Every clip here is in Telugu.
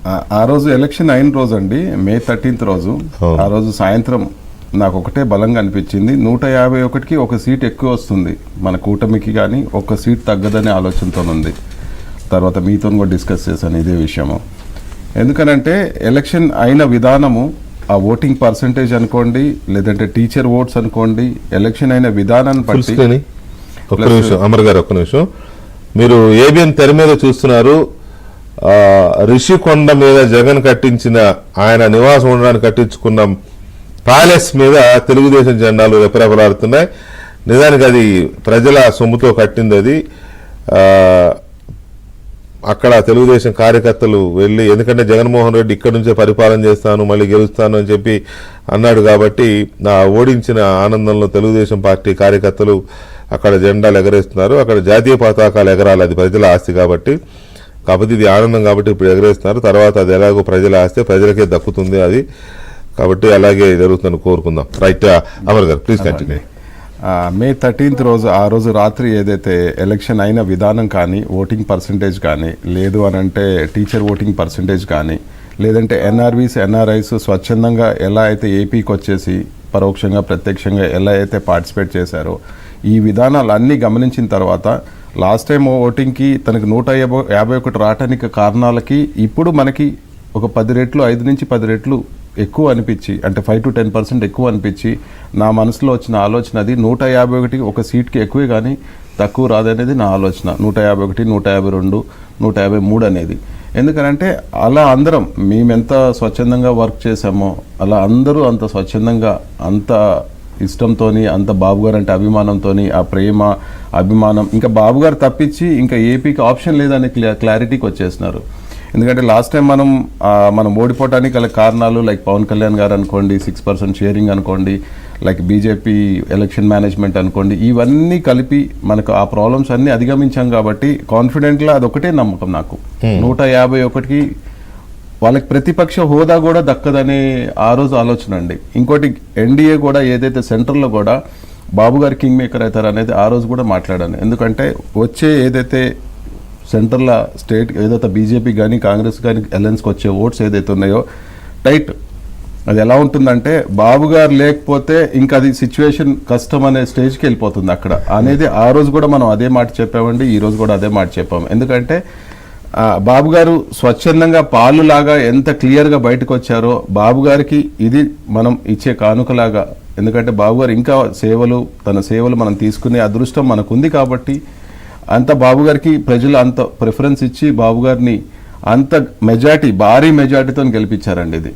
ఆ రోజు ఎలక్షన్ అయిన రోజు అండి, May 13th రోజు. ఆ రోజు సాయంత్రం నాకు ఒకటే బలంగా అనిపించింది, 151కి ఒక సీట్ ఎక్కువ వస్తుంది మన కూటమికి, కానీ ఒక సీట్ తగ్గదనే ఆలోచనతో ఉంది. తర్వాత మీతో కూడా డిస్కస్ చేశాను ఇదే విషయము. ఎందుకనంటే ఎలక్షన్ అయిన విధానము, ఆ ఓటింగ్ పర్సంటేజ్ అనుకోండి, లేదంటే టీచర్ ఓట్స్ అనుకోండి, ఎలక్షన్ అయిన విధానాన్ని బట్టి. ఒక్క నిమిషం అమర్ గారు, ఒక్క నిమిషం. మీరు ఏబిఎన్ తెర మీద చూస్తున్నారు, రిషికొండ మీద జగన్ కట్టించిన, ఆయన నివాసం ఉండడానికి కట్టించుకున్న ప్యాలెస్ మీద తెలుగుదేశం జెండాలు రెపరెపలాడుతున్నాయి. నిజానికి అది ప్రజల సొమ్ముతో కట్టింది. అది అక్కడ తెలుగుదేశం కార్యకర్తలు వెళ్ళి, ఎందుకంటే జగన్మోహన్ రెడ్డి ఇక్కడ నుంచే పరిపాలన చేస్తాను, మళ్ళీ గెలుస్తాను అని చెప్పి అన్నాడు కాబట్టి ఓడించిన ఆనందంలో తెలుగుదేశం పార్టీ కార్యకర్తలు అక్కడ జెండాలు ఎగరేస్తున్నారు. అక్కడ జాతీయ పతాకాలు ఎగరాలి, అది ప్రజల ఆస్తి కాబట్టి ఇది ఆనందం కాబట్టి ఇప్పుడు ఎగరేస్తున్నారు. తర్వాత అది ఎలాగో ప్రజల ఆస్తి, ప్రజలకే దక్కుతుంది అది, కాబట్టి అలాగే జరుగుతుందని కోరుకుందాం. రైట్ అమర్ గారు, ప్లీజ్ కంటిన్యూ. May 13th రోజు, ఆ రోజు రాత్రి ఏదైతే ఎలక్షన్ అయిన విధానం కానీ, ఓటింగ్ పర్సంటేజ్ కానీ, లేదు అని అంటే టీచర్ ఓటింగ్ పర్సంటేజ్ కానీ, లేదంటే ఎన్ఆర్వీస్ ఎన్ఆర్ఐస్ స్వచ్ఛందంగా ఎలా అయితే ఏపీకి వచ్చేసి పరోక్షంగా ప్రత్యక్షంగా ఎలా అయితే పార్టిసిపేట్ చేశారో, ఈ విధానాలు అన్నీ గమనించిన తర్వాత లాస్ట్ టైం ఓటింగ్కి తనకు 151 రావటానికి కారణాలకి ఇప్పుడు మనకి ఒక 10 రెట్లు, 5 నుంచి 10 రెట్లు ఎక్కువ అనిపించి, అంటే 5 to 10% ఎక్కువ అనిపించి నా మనసులో వచ్చిన ఆలోచన అది, 151 ఒక సీట్కి ఎక్కువే కానీ తక్కువ రాదనేది నా ఆలోచన. 151, 152, 153 అనేది. ఎందుకనంటే అలా అందరం మేమెంత స్వచ్ఛందంగా వర్క్ చేసామో అలా అందరూ అంత స్వచ్ఛందంగా, అంత ఇష్టంతో, అంత బాబు గారు అంటే అభిమానంతో, ఆ ప్రేమ అభిమానం, ఇంకా బాబు గారు తప్పించి ఇంకా ఏపీకి ఆప్షన్ లేదనే క్లారిటీకి వచ్చేసినారు. ఎందుకంటే లాస్ట్ టైం మనం ఓడిపోవడానికి గల కారణాలు లైక్ పవన్ కళ్యాణ్ గారు అనుకోండి, 6% షేరింగ్ అనుకోండి, లైక్ బీజేపీ ఎలక్షన్ మేనేజ్మెంట్ అనుకోండి, ఇవన్నీ కలిపి మనకు ఆ ప్రాబ్లమ్స్ అన్నీ అధిగమించాం కాబట్టి కాన్ఫిడెంట్గా అదొకటే నమ్మకం నాకు. 151కి వాళ్ళకి ప్రతిపక్ష హోదా కూడా దక్కదనే ఆ రోజు ఆలోచన అండి. ఇంకోటి ఎన్డీఏ కూడా ఏదైతే సెంటర్లో కూడా బాబు గారు కింగ్ మేకర్ అవుతారు అనేది ఆ రోజు కూడా మాట్లాడాను. ఎందుకంటే వచ్చే ఏదైతే సెంటర్లో స్టేట్ ఏదైతే బీజేపీ కానీ కాంగ్రెస్ కానీ అలయన్స్కి వచ్చే ఓట్స్ ఏదైతే ఉన్నాయో టైట్, అది ఎలా ఉంటుందంటే బాబు గారు లేకపోతే ఇంకా అది సిచ్యువేషన్ కష్టం అనే స్టేజ్కి వెళ్ళిపోతుంది అక్కడ అనేది ఆ రోజు కూడా మనం అదే మాట చెప్పామండి. ఈ రోజు కూడా అదే మాట చెప్పాము. ఎందుకంటే బాబు గారు స్వచ్ఛందంగా పాలులాగా ఎంత క్లియర్గా బయటకు వచ్చారో, బాబు గారికి ఇది మనం ఇచ్చే కానుకలాగా. ఎందుకంటే బాబు గారు ఇంకా తన సేవలు మనం తీసుకునే అదృష్టం మనకు ఉంది కాబట్టి అంత బాబు గారికి ప్రజలు అంత ప్రిఫరెన్స్ ఇచ్చి బాబు గారిని అంత భారీ మెజార్టీతో గెలిపించారండి.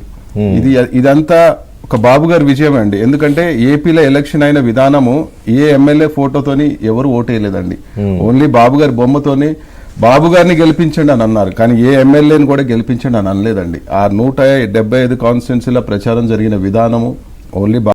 ఇదంతా ఒక బాబు గారి విజయం అండి. ఎందుకంటే ఏపీలో ఎలక్షన్ అయిన విధానము ఏ ఎమ్మెల్యే ఫోటోతోని ఎవరు ఓటేయలేదండి. ఓన్లీ బాబు గారి బొమ్మతోని బాబు గారిని గెలిపించండి అని అన్నారు, కానీ ఏ ఎమ్మెల్యేని కూడా గెలిపించండి అని అనలేదండి. ఆ 175 కాన్స్టిట్యున్సీల ప్రచారం జరిగిన విధానము ఓన్లీ